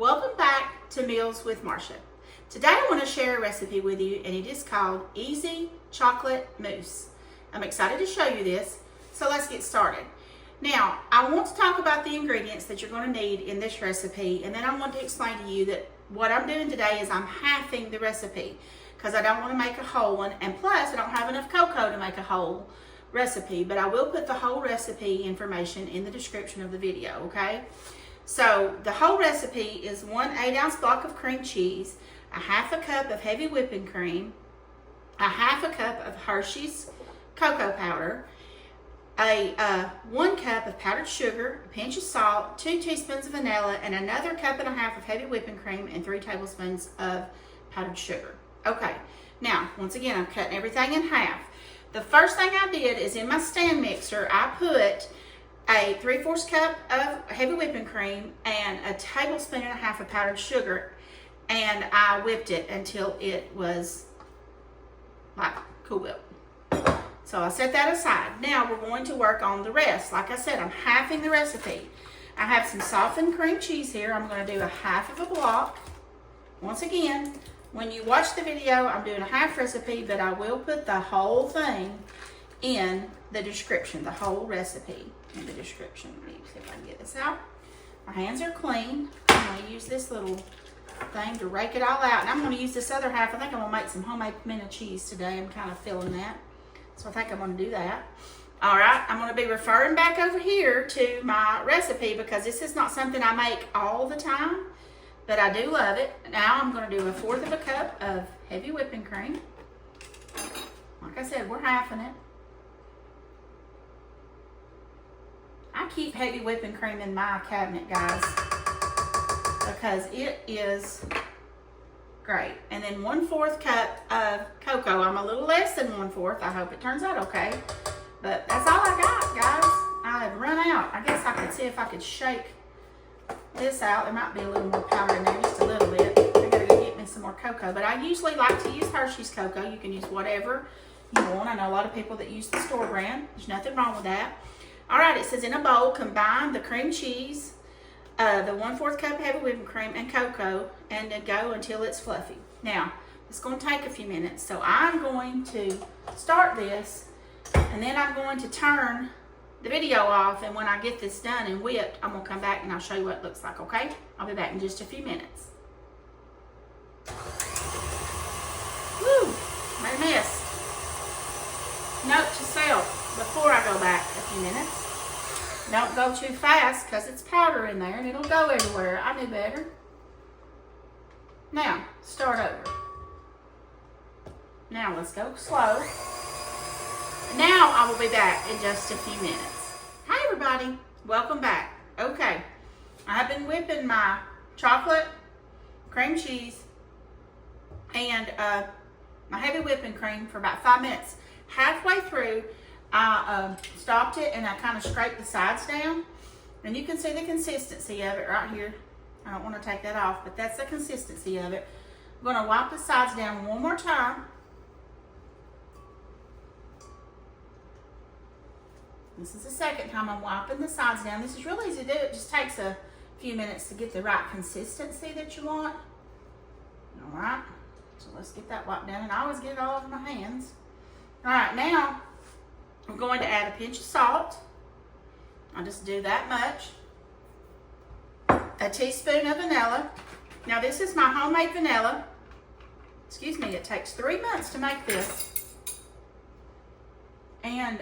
Welcome back to Meals with Marcia. Today I want to share a recipe with you, and it is called Easy Chocolate Mousse. I'm excited to show you this, so let's get started. Now, I want to talk about the ingredients that you're going to need in this recipe, and then I want to explain to you that what I'm doing today is I'm halving the recipe because I don't want to make a whole one, and plus I don't have enough cocoa to make a whole recipe, but I will put the whole recipe information in the description of the video, okay? So the whole recipe is 1 8-ounce block of cream cheese, a half a cup of heavy whipping cream, a half a cup of Hersheys cocoa powder, a 1 cup of powdered sugar, a pinch of salt, 2 teaspoons of vanilla, and another cup and a half of heavy whipping cream, and 3 tablespoons of powdered sugar. Okay, now once again I'm cutting everything in half. The first thing I did is in my stand mixer I put a 3/4 cup of heavy whipping cream and a tablespoon and a half of powdered sugar, and I whipped it until it was like Cool Whip. So I set that aside. Now we're going to work on the rest. Like I said, I'm halving the recipe. I have some softened cream cheese here. I'm going to do a half of a block. Once again, when you watch the video, I'm doing a half recipe, but I will put the whole thing in the description, the whole recipe in the description. Let me see if I can get this out. My hands are clean. I'm going to use this little thing to rake it all out. And I'm going to use this other half. I think I'm going to make some homemade pimento cheese today. I'm kind of feeling that. So I think I'm going to do that. All right, I'm going to be referring back over here to my recipe because this is not something I make all the time, but I do love it. Now I'm going to do a 1/4 of a cup of heavy whipping cream. Like I said, we're halving it. I keep heavy whipping cream in my cabinet, guys, because it is great. And then 1/4 cup of cocoa. I'm a little less than 1/4. I hope it turns out okay. But that's all I got, guys. I have run out. I guess I could see if I could shake this out. There might be a little more powder in there, just a little bit. I gotta go get me some more cocoa. But I usually like to use Hersheys cocoa. You can use whatever you want. I know a lot of people that use the store brand. There's nothing wrong with that. All right, it says in a bowl, combine the cream cheese, the 1/4 cup heavy whipping cream, and cocoa, and then go until it's fluffy. Now, it's going to take a few minutes, so I'm going to start this, and then I'm going to turn the video off, and when I get this done and whipped, I'm going to come back and I'll show you what it looks like, okay? I'll be back in just a few minutes. Woo, made a mess. Note to self, before I go back a few minutes, don't go too fast because it's powder in there and it'll go everywhere. I knew better. Now, start over. Now let's go slow. Now I will be back in just a few minutes. Hi everybody, welcome back. Okay, I have been whipping my chocolate, cream cheese, and my heavy whipping cream for about 5 minutes. Halfway through, I stopped it and I kind of scraped the sides down. And you can see the consistency of it right here. I don't want to take that off, but that's the consistency of it. I'm going to wipe the sides down one more time. This is the second time I'm wiping the sides down. This is really easy to do. It just takes a few minutes to get the right consistency that you want. All right, so let's get that wiped down. And I always get it all over my hands. All right, now I'm going to add a pinch of salt. I'll just do that much. A teaspoon of vanilla. Now this is my homemade vanilla. Excuse me, it takes 3 months to make this. And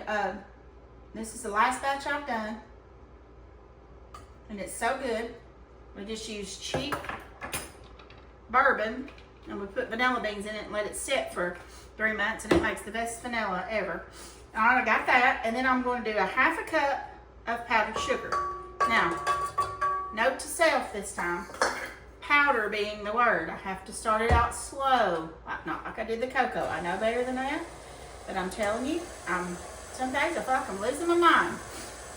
this is the last batch I've done. And it's so good. We just use cheap bourbon and we put vanilla beans in it and let it sit for 3 months, and it makes the best vanilla ever. All right, I got that. And then I'm going to do a half a cup of powdered sugar. Now, note to self this time, powder being the word. I have to start it out slow, not like I did the cocoa. I know better than that, but I'm telling you, some days I feel like I'm losing my mind.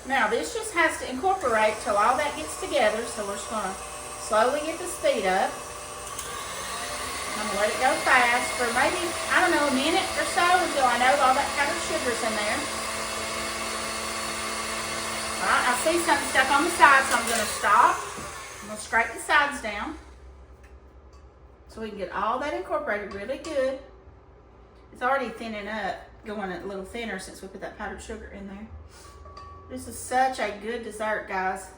Now, this just has to incorporate till all that gets together, so we're just going to slowly get the speed up. I'm going to let it go fast for maybe, I don't know, a minute or so until I know all that powdered sugar's in there. All right, I see something stuck on the side, so I'm going to stop. I'm gonna scrape the sides down so we can get all that incorporated really good. It's already thinning up, going a little thinner since we put that powdered sugar in there. This is such a good dessert, guys.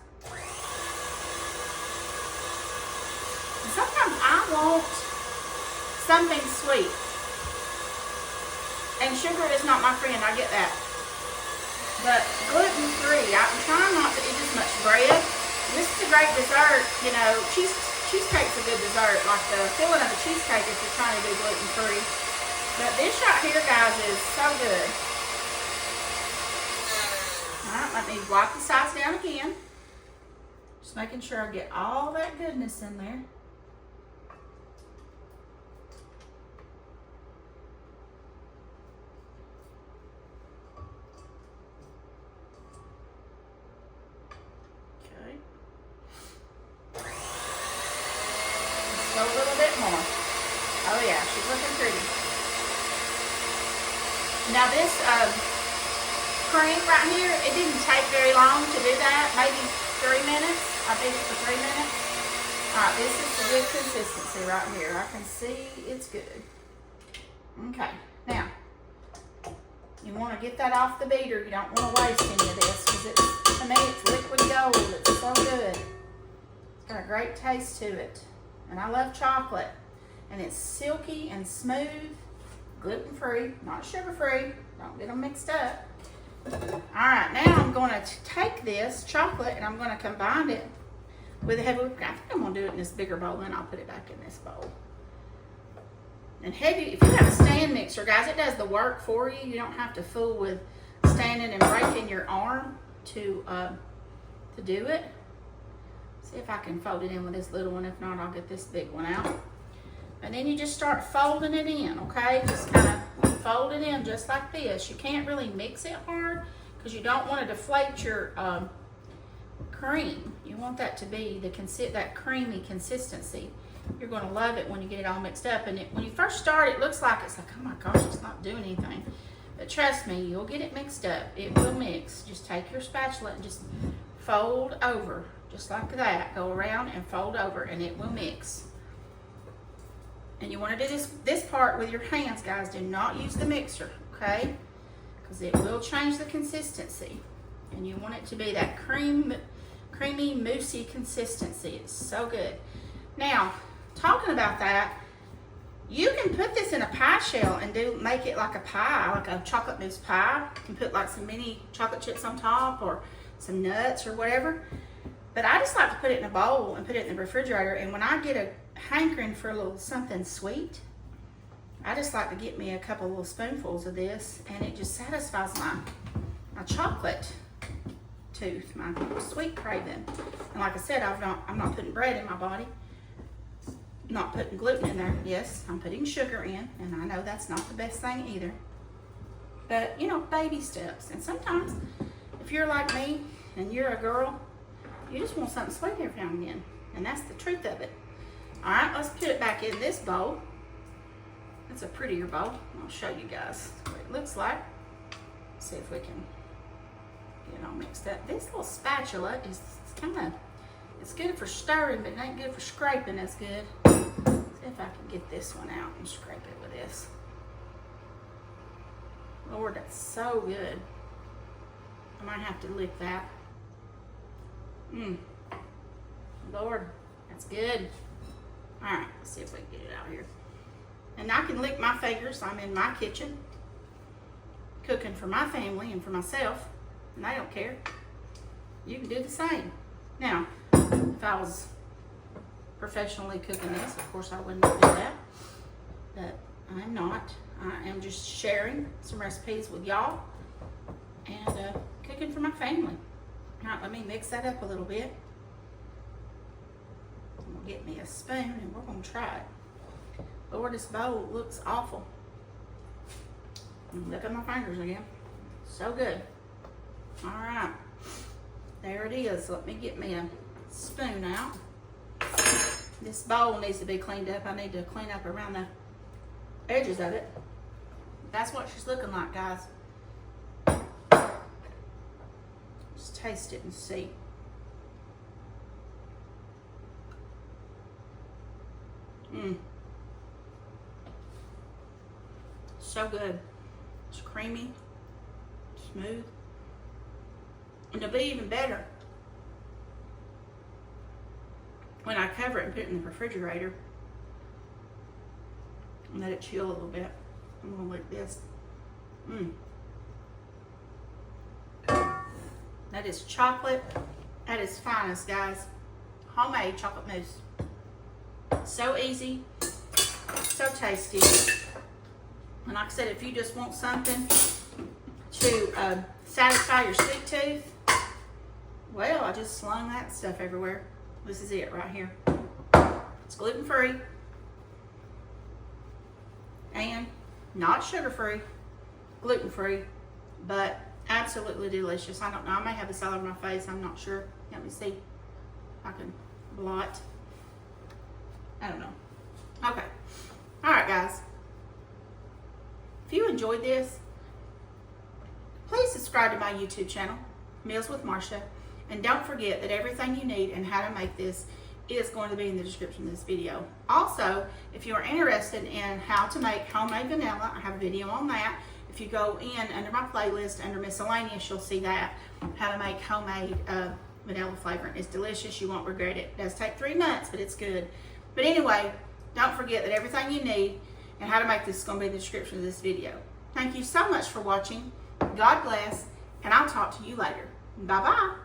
And sometimes I want something sweet. And sugar is not my friend, I get that. But gluten-free, I'm trying not to eat as much bread. This is a great dessert, you know, cheesecake's a good dessert, like the filling of a cheesecake if you're trying to do gluten-free. But this right here, guys, is so good. All right, let me wipe the sides down again. Just making sure I get all that goodness in there. Okay. Just go a little bit more. Oh yeah, she's looking pretty. Now this cream right here, it didn't take very long to do that, maybe 3 minutes. I did it for 3 minutes. All right, this is the good consistency right here. I can see it's good. Okay, now, you want to get that off the beater. You don't want to waste any of this because to me, it's liquid gold. It's so good. It's got a great taste to it. And I love chocolate. And it's silky and smooth. Gluten-free, not sugar-free. Don't get them mixed up. All right, now I'm going to take this chocolate and I'm going to combine it with a heavy whipped cream. I think I'm going to do it in this bigger bowl, then I'll put it back in this bowl. And heavy, if you have a stand mixer, guys, it does the work for you. You don't have to fool with standing and breaking your arm to do it. See if I can fold it in with this little one. If not, I'll get this big one out. And then you just start folding it in, okay? Just kind of fold it in just like this. You can't really mix it hard because you don't want to deflate your cream. You want that to be that creamy consistency. You're going to love it when you get it all mixed up. And when you first start, it looks like it's like, oh my gosh, it's not doing anything. But trust me, you'll get it mixed up. It will mix. Just take your spatula and just fold over, just like that. Go around and fold over, and it will mix. And you want to do this part with your hands, guys. Do not use the mixer, okay? Because it will change the consistency. And you want it to be that creamy, moussey consistency. It's so good. Now, talking about that, you can put this in a pie shell and make it like a pie, like a chocolate mousse pie. You can put like some mini chocolate chips on top or some nuts or whatever. But I just like to put it in a bowl and put it in the refrigerator. And when I get a hankering for a little something sweet, I just like to get me a couple little spoonfuls of this, and it just satisfies my chocolate tooth, my sweet craving. And like I said, I'm not putting bread in my body, not putting gluten in there. Yes, I'm putting sugar in, and I know that's not the best thing either. But you know, baby steps. And sometimes, if you're like me and you're a girl, you just want something sweet every now and then, and that's the truth of it. All right, let's put it back in this bowl. It's a prettier bowl. I'll show you guys what it looks like. See if we can get it all mixed up. This little spatula is it's good for stirring, but it ain't good for scraping as good. See if I can get this one out and scrape it with this. Lord, that's so good. I might have to lick that. Lord, that's good. All right, let's see if we can get it out here. And I can lick my fingers. I'm in my kitchen, cooking for my family and for myself, and I don't care. You can do the same. Now, if I was professionally cooking this, of course I wouldn't do that, but I'm not. I am just sharing some recipes with y'all and cooking for my family. All right, let me mix that up a little bit. I'm gonna get me a spoon and we're gonna try it. Lord, this bowl looks awful. Look at my fingers again. So good. All right, there it is. Let me get me a spoon out. This bowl needs to be cleaned up. I need to clean up around the edges of it. That's what she's looking like, guys. Just taste it and see. So good. It's creamy, smooth, and it'll be even better when I cover it and put it in the refrigerator and let it chill a little bit. I'm gonna lick this. That is chocolate at its finest, guys. Homemade chocolate mousse. So easy, so tasty. And like I said, if you just want something to satisfy your sweet tooth, well, I just slung that stuff everywhere. This is it right here. It's gluten-free and not sugar-free, gluten-free, but absolutely delicious. I don't know, I may have this all over my face, I'm not sure. Let me see if I can blot. I don't know. Okay. All right, guys. If you enjoyed this, please subscribe to my YouTube channel, Meals with Marcia, and don't forget that everything you need and how to make this is going to be in the description of this video. Also, if you're interested in how to make homemade vanilla, I have a video on that. If you go in under my playlist, under miscellaneous, you'll see that, how to make homemade vanilla flavoring. It's delicious, you won't regret it. It does take 3 months, but it's good. But anyway, don't forget that everything you need and how to make this is going to be in the description of this video. Thank you so much for watching. God bless, and I'll talk to you later. Bye-bye.